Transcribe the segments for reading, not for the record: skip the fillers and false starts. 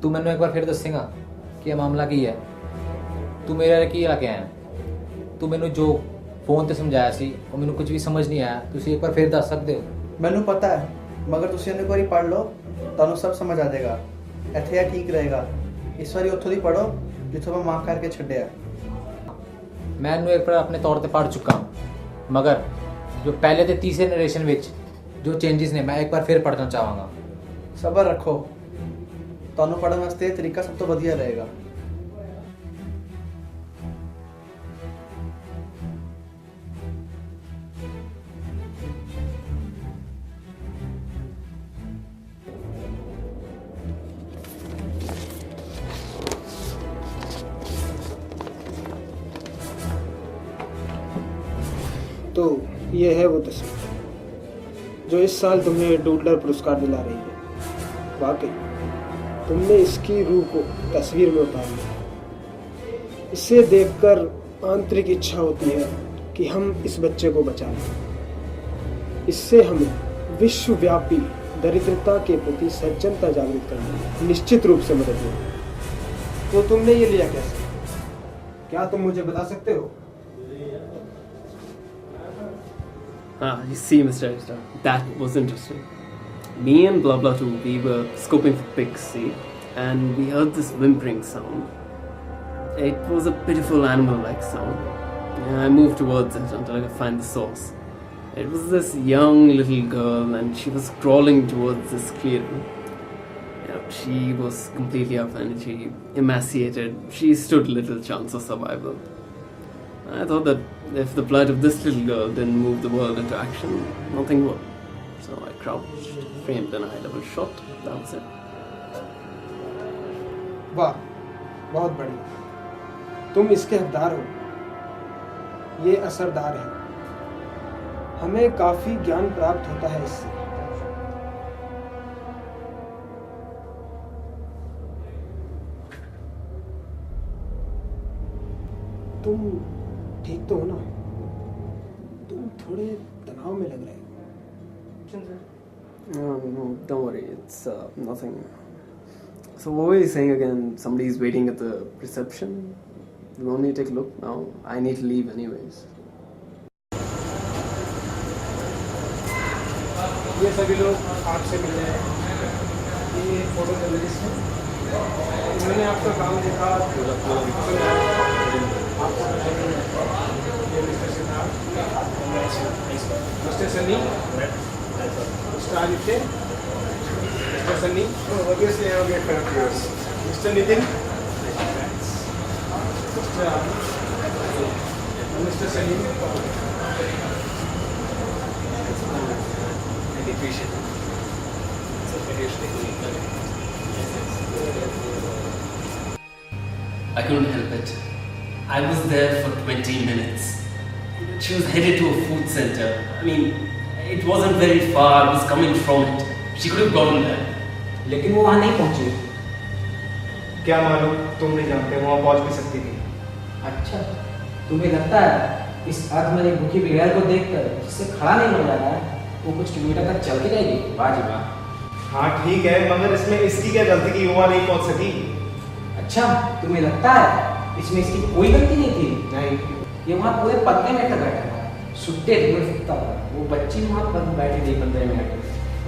तू मैनू एक बार फिर दसेगा कि यह मामला की है। तू मेरे की आके आया, तू मैनू जो फोन ते समझाया सी वो मैनू कुछ भी समझ नहीं आया। तुसी एक बार फिर दस सकते हो? ਮੈਨੂੰ ਪਤਾ ਹੈ, ਮਗਰ ਤੁਸੀਂ ਇਹਨੂੰ ਇੱਕ ਵਾਰੀ ਪੜ੍ਹ ਲਓ, ਤੁਹਾਨੂੰ ਸਭ ਸਮਝ ਆ ਜਾਏਗਾ। ਇੱਥੇ ਆ ਠੀਕ ਰਹੇਗਾ। ਇਸ ਵਾਰੀ ਉੱਥੋਂ ਦੀ ਪੜ੍ਹੋ ਜਿੱਥੋਂ ਮੈਂ ਮਾਰਕ ਕਰਕੇ ਛੱਡਿਆ। मैं इन्हू एक बार अपने तौर पर पढ़ चुका, मगर जो पहले तो तीसरे नरेशन में जो चेंजेस ने मैं एक बार फिर पढ़ना चाहूँगा। ਸਬਰ ਰੱਖੋ, ਤੁਹਾਨੂੰ ਪੜ੍ਹਨ ਵਾਸਤੇ ਇਹ ਤਰੀਕਾ ਸਭ ਤੋਂ ਵਧੀਆ ਰਹੇਗਾ। तो ये है वो तस्वीर जो इस साल तुम्हें डूडलर पुरस्कार दिला रही है। वाकई तुमने इसकी रूह को तस्वीर में उतार लिया। इसे देखकर आंतरिक इच्छा होती है कि हम इस बच्चे को बचा लें। इससे हमें विश्वव्यापी दरिद्रता के प्रति सज्जनता जागृत करने में निश्चित रूप से मदद मिलेगी। तो तुमने ये लिया कैसे? क्या तुम मुझे बता सकते हो? You see, Mr. Esther, that was interesting. Me and blah blah 2, we were scoping for pigs, see, and we heard this whimpering sound. It was a pitiful animal-like sound. And I moved towards it until I could find the source. It was this young little girl, and she was crawling towards this clearing. She was completely out of energy, emaciated. She stood little chance of survival. I thought that if the plight of this little girl didn't move the world into action, nothing would. So I crouched, framed an eye-level shot. That was it. वाह, बहुत बढ़िया। तुम इसके हकदार हो। ये असरदार है। हमें काफी ज्ञान प्राप्त होता है इससे। तुम ठीक तो हो ना? तुम थोड़े तनाव में लग रहे हो। No, don't worry. It's nothing. So what were you saying again? Somebody's waiting at the reception. You want me to take a look now? I need to leave anyways. ये सभी लोग आपसे मिल रहे हैं। ये फोटो जर्नलिस्ट हैं। इन्होंने आपका काम देखा। ये mister Siddharth, mister Sunny, mister Aditya, mister Sunny, obviously I will get confused. Mr. Nitin, Mr. Salim. I appreciate it. It's a very I couldn't help it. I was there for 20 minutes. She was headed to a food center. I mean, it wasn't very far. I was coming from it. She could have gotten there. लेकिन वो वहाँ नहीं पहुँची। क्या मालूम, तुम नहीं जानते, वहाँ पहुँच भी सकती थी। अच्छा, तुम्हें लगता है इस अर्थ में एक भूखी बिगैर को देखकर जिससे खड़ा नहीं हो जाता है वो कुछ किलोमीटर तक चल के जाएगी? वाह जी वाह। हाँ ठीक है, मगर इसमें इसकी क्या गलती कि वहाँ नहीं पहुँच सकी? अच्छा, तुम्हें लगता है इसमें इसकी कोई गलती नहीं थी? नहीं। ये वहाँ पूरे 15 मिनट तक बैठा था, सुट्टे थे सकता था। वो बच्ची वहाँ पर बैठी थी 15 मिनट,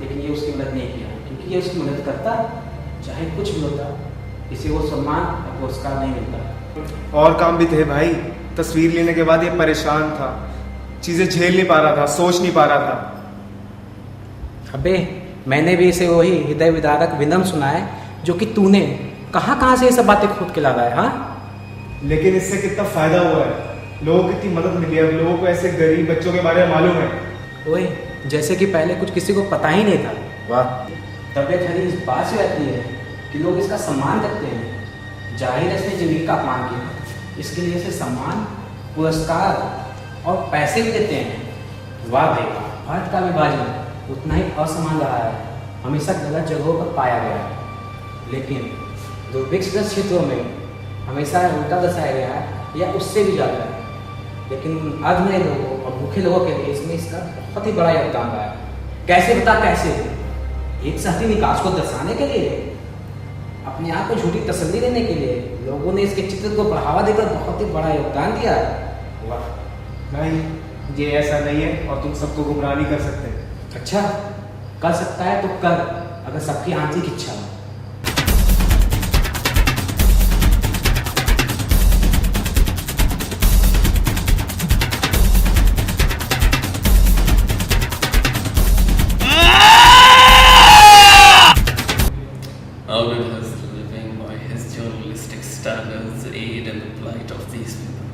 लेकिन ये उसकी मदद नहीं किया क्योंकि ये उसकी मदद करता चाहे कुछ भी होता, इसे वो सम्मान या पुरस्कार नहीं मिलता। और काम भी थे भाई। तस्वीर लेने के बाद ये परेशान था, चीजें झेल नहीं पा रहा था, सोच नहीं पा रहा था। अबे मैंने भी इसे वही हृदय विदारक विनम सुना है जो कि तूने कहाँ से ये सब बातें खोद के लाया है। हाँ, लेकिन इससे कितना फायदा हुआ है, लोगों को कितनी मदद मिली है, लोगों को ऐसे गरीब बच्चों के बारे में मालूम है। ओए, जैसे कि पहले कुछ किसी को पता ही नहीं था। वाह, तबीयत हरी इस बात से रहती है कि लोग इसका सम्मान करते हैं। जाहिर है इसने जिंदगी का अपमान किया, इसके लिए इसे सम्मान, पुरस्कार और पैसे भी देते हैं। वाह भाई, भारत का विभाजन उतना ही असमान रहा है, हमेशा गलत जगहों पर पाया गया है, लेकिन दुर्भिक्षग्रस्त क्षेत्रों में हमेशा उल्टा दर्शाया गया है या उससे भी ज़्यादा है। लेकिन उन अधमरे लोगों और भूखे लोगों के लिए इसमें इसका बहुत ही बड़ा योगदान रहा है। कैसे बता, कैसे? एक शहरी निकास को दर्शाने के लिए अपने आप को झूठी तसल्ली देने के लिए लोगों ने इसके चित्र को बढ़ावा देकर बहुत ही बड़ा योगदान दिया है। वाह, नहीं, ये ऐसा नहीं है और तुम सबको गुमराह नहीं कर सकते। अच्छा, कर सकता है तो कर, अगर सबकी आंतरिक इच्छा हो। How did his living by his journalistic standards aid in the plight of these people?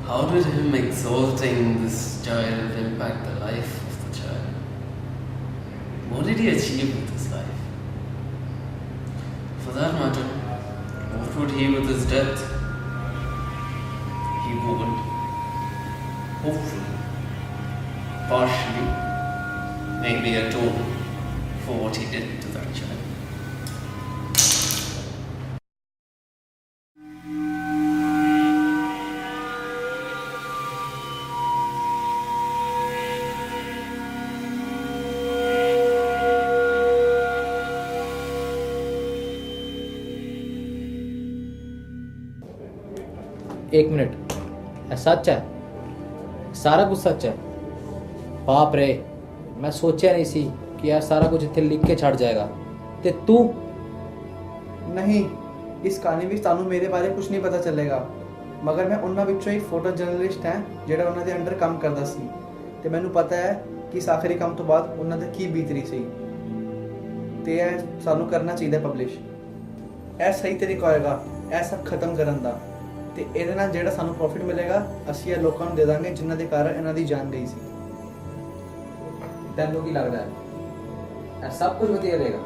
How did him exalting this child impact the life of the child? What did he achieve with his life? For that matter, what would he with his death? He would, hopefully, partially, maybe atone for what he did to that child. एक minute, सच है, सारा कुछ सच है? बाप रे, मैं सोचा नहीं सी कि यार सारा कुछ इतने लिख के छड़ जाएगा। ते तू नहीं, इस कहानी ਵਿੱਚ ਤੁਹਾਨੂੰ ਮੇਰੇ ਬਾਰੇ ਕੁਝ ਨਹੀਂ ਪਤਾ ਚੱਲੇਗਾ, ਮਗਰ ਮੈਂ ਉਹਨਾਂ ਵਿੱਚੋਂ ਇੱਕ ਫੋਟੋ ਜਰਨਲਿਸਟ ਹਾਂ ਜਿਹੜਾ ਉਹਨਾਂ ਦੇ ਅੰਡਰ ਕੰਮ ਕਰਦਾ ਸੀ ਤੇ ਮੈਨੂੰ ਪਤਾ ਹੈ ਕਿ ਇਸ ਆਖਰੀ ਕੰਮ ਤੋਂ ਬਾਅਦ ਉਹਨਾਂ ਦੇ ਕੀ ਬੀਤ ਰਹੀ ਸੀ ਤੇ ਇਹ ਸਾਨੂੰ ਕਰਨਾ ਚਾਹੀਦਾ ਪਬਲਿਸ਼। ਇਹ ਸਹੀ ਤਰੀਕਾ ਹੋਏਗਾ ਇਹ ਸਭ ਖਤਮ ਕਰਨ ਦਾ ਤੇ ਇਹਦੇ ਨਾਲ ਜਿਹੜਾ ਸਾਨੂੰ ਪ੍ਰੋਫਿਟ ਮਿਲੇਗਾ ਅਸੀਂ ਇਹ ਲੋਕਾਂ ਨੂੰ ਦੇ ਦਾਂਗੇ ਜਿਨ੍ਹਾਂ ਦੇ ਕਾਰਨ ਇਹਨਾਂ ਦੀ ਜਾਨ ਗਈ ਸੀ। ਤੈਨੂੰ ਕੀ ਲੱਗਦਾ ਹੈ ਇਹ ਸਭ ਕੁਝ ਵਧੀਆ ਰਹੇਗਾ?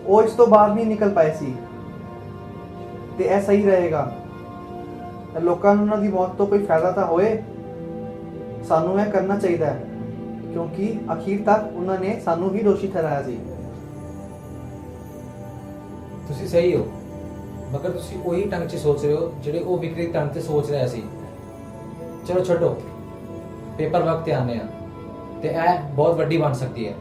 ਉਹ ਇਸ ਤੋਂ ਬਾਹਰ ਨਹੀਂ ਨਿਕਲ ਪਾਏ ਸੀ ਤੇ ਇਹ ਸਹੀ ਰਹੇਗਾ। ਲੋਕਾਂ ਨੂੰ ਉਹਨਾਂ ਦੀ ਮੌਤ ਤੋਂ ਕੋਈ ਫਾਇਦਾ ਤਾਂ ਹੋਏ, ਸਾਨੂੰ ਇਹ ਕਰਨਾ ਚਾਹੀਦਾ ਹੈ ਕਿਉਂਕਿ ਅਖੀਰ ਤੱਕ ਉਹਨਾਂ ਨੇ ਸਾਨੂੰ ਹੀ ਦੋਸ਼ੀ ਠਹਿਰਾਇਆ ਸੀ। ਤੁਸੀਂ ਸਹੀ ਹੋ, ਮਗਰ ਤੁਸੀਂ ਉਹੀ ਢੰਗ 'ਚ ਸੋਚ ਰਹੇ ਹੋ ਜਿਹੜੇ ਉਹ ਵਿਕਰੀ ਢੰਗ 'ਤੇ ਸੋਚ ਰਿਹਾ ਸੀ। ਚਲੋ ਛੱਡੋ, ਪੇਪਰ ਵਰਕ ਤੇ ਆਨੇ ਆ ਤੇ ਇਹ ਬਹੁਤ ਵੱਡੀ ਬਣ ਸਕਦੀ ਹੈ।